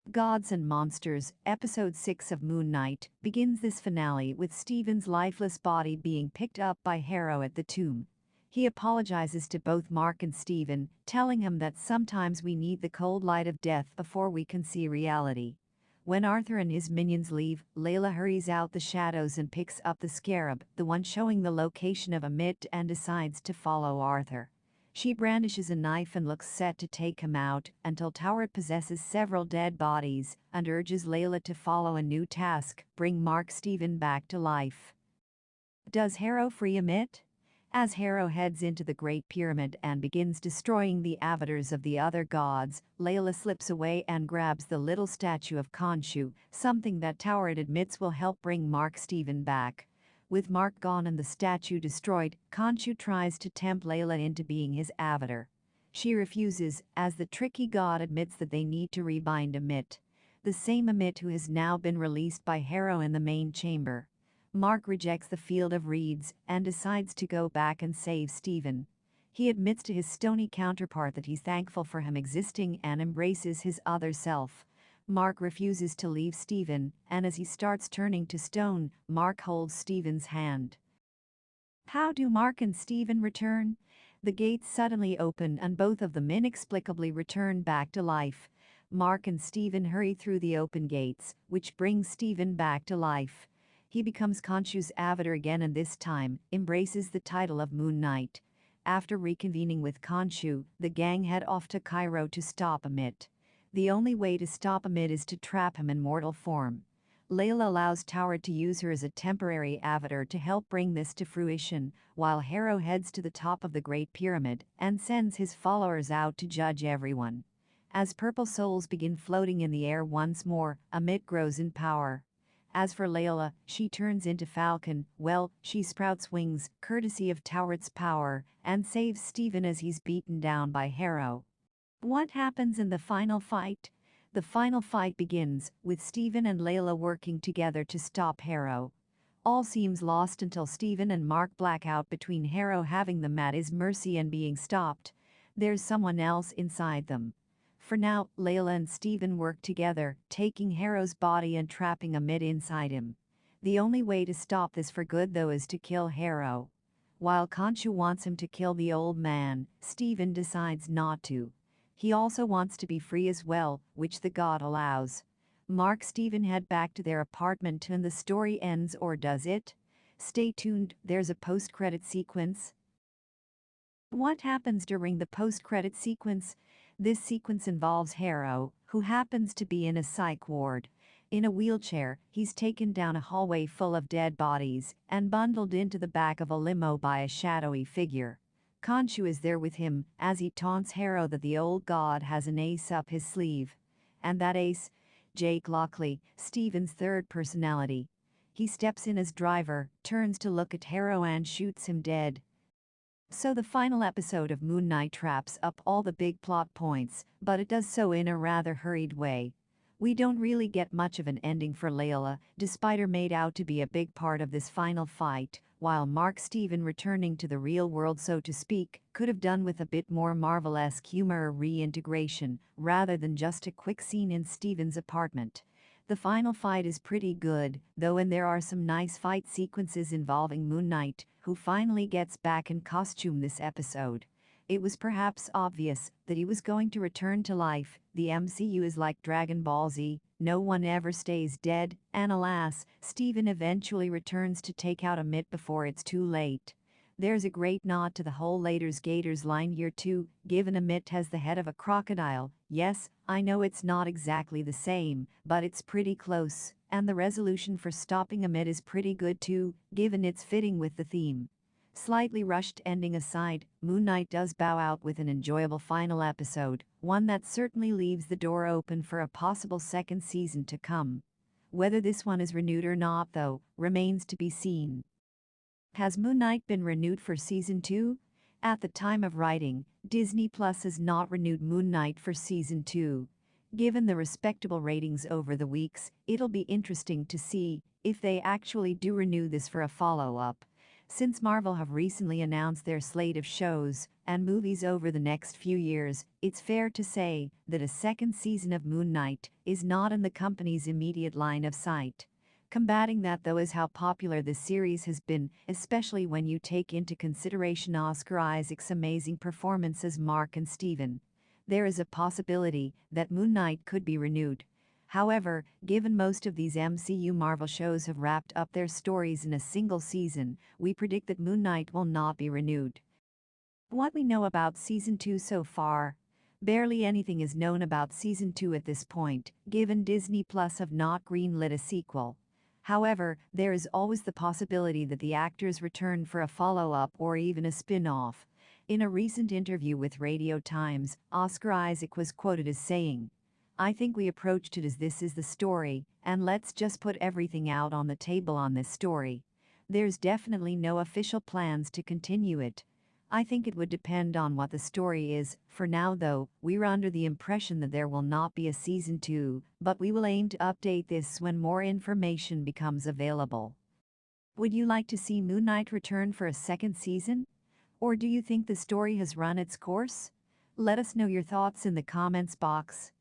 Gods and Monsters, Episode 6 of Moon Knight, begins this finale with Stephen's lifeless body being picked up by Harrow at the tomb. He apologizes to both Mark and Stephen, telling him that sometimes we need the cold light of death before we can see reality. When Arthur and his minions leave, Layla hurries out the shadows and picks up the scarab, the one showing the location of Amit, and decides to follow Arthur. She brandishes a knife and looks set to take him out until Toward possesses several dead bodies and urges Layla to follow a new task, bring Mark Stephen back to life. Does Harrow free Amit? As Harrow heads into the Great Pyramid and begins destroying the avatars of the other gods, Layla slips away and grabs the little statue of Khonshu, something that Toward admits will help bring Mark Stephen back. With Mark gone and the statue destroyed, Khonshu tries to tempt Layla into being his avatar. She refuses, as the tricky god admits that they need to rebind Amit. The same Amit who has now been released by Harrow in the main chamber. Mark rejects the field of reeds and decides to go back and save Stephen. He admits to his stony counterpart that he's thankful for him existing and embraces his other self. Mark refuses to leave Stephen, and as he starts turning to stone, Mark holds Stephen's hand. How do Mark and Stephen return? The gates suddenly open and both of them inexplicably return back to life. Mark and Stephen hurry through the open gates, which brings Stephen back to life. He becomes Khonshu's avatar again and this time embraces the title of Moon Knight. After reconvening with Khonshu, the gang head off to Cairo to stop Amit. The only way to stop Amit is to trap him in mortal form. Layla allows Toward to use her as a temporary avatar to help bring this to fruition, while Harrow heads to the top of the Great Pyramid and sends his followers out to judge everyone. As purple souls begin floating in the air once more, Amit grows in power. As for Layla, she turns into Falcon. She sprouts wings, courtesy of Toward's power, and saves Stephen as he's beaten down by Harrow. What happens in the final fight? The final fight begins, with Stephen and Layla working together to stop Harrow. All seems lost until Stephen and Mark black out between Harrow having them at his mercy and being stopped. There's someone else inside them. For now, Layla and Stephen work together, taking Harrow's body and trapping Amit inside him. The only way to stop this for good though is to kill Harrow. While Khonshu wants him to kill the old man, Stephen decides not to. He also wants to be free as well, which the god allows. Mark Stephen head back to their apartment and the story ends, or does it? Stay tuned, there's a post-credit sequence. What happens during the post-credit sequence? This sequence involves Harrow, who happens to be in a psych ward. In a wheelchair, he's taken down a hallway full of dead bodies and bundled into the back of a limo by a shadowy figure. Khonshu is there with him as he taunts Harrow that the old god has an ace up his sleeve. And that ace? Jake Lockley, Stephen's third personality. He steps in as driver, turns to look at Harrow and shoots him dead. So the final episode of Moon Knight wraps up all the big plot points, but it does so in a rather hurried way. We don't really get much of an ending for Layla, despite her made out to be a big part of this final fight, while Mark Stephen returning to the real world so to speak, could have done with a bit more Marvel-esque humor or reintegration, rather than just a quick scene in Stephen's apartment. The final fight is pretty good, though, and there are some nice fight sequences involving Moon Knight, who finally gets back in costume this episode. It was perhaps obvious that he was going to return to life. The MCU is like Dragon Ball Z, no one ever stays dead, and alas, Stephen eventually returns to take out Amit before it's too late. There's a great nod to the whole Later's Gators line here too, given Amit has the head of a crocodile. Yes, I know it's not exactly the same, but it's pretty close, and the resolution for stopping Amit is pretty good too, given it's fitting with the theme. Slightly rushed ending aside, Moon Knight does bow out with an enjoyable final episode, one that certainly leaves the door open for a possible second season to come. Whether this one is renewed or not, though, remains to be seen. Has Moon Knight been renewed for season 2? At the time of writing, Disney Plus has not renewed Moon Knight for season 2. Given the respectable ratings over the weeks, it'll be interesting to see if they actually do renew this for a follow-up. Since Marvel have recently announced their slate of shows and movies over the next few years, it's fair to say that a second season of Moon Knight is not in the company's immediate line of sight. Combating that, though, is how popular this series has been, especially when you take into consideration Oscar Isaac's amazing performance as Mark and Steven. There is a possibility that Moon Knight could be renewed. However, given most of these MCU Marvel shows have wrapped up their stories in a single season, we predict that Moon Knight will not be renewed. What we know about Season 2 so far? Barely anything is known about Season 2 at this point, given Disney Plus have not greenlit a sequel. However, there is always the possibility that the actors return for a follow-up or even a spin-off. In a recent interview with Radio Times, Oscar Isaac was quoted as saying, "I think we approached it as this is the story, and let's just put everything out on the table on this story. There's definitely no official plans to continue it. I think it would depend on what the story is. For now, though, we're under the impression that there will not be a season 2, but we will aim to update this when more information becomes available." Would you like to see Moon Knight return for a second season? Or do you think the story has run its course? Let us know your thoughts in the comments box.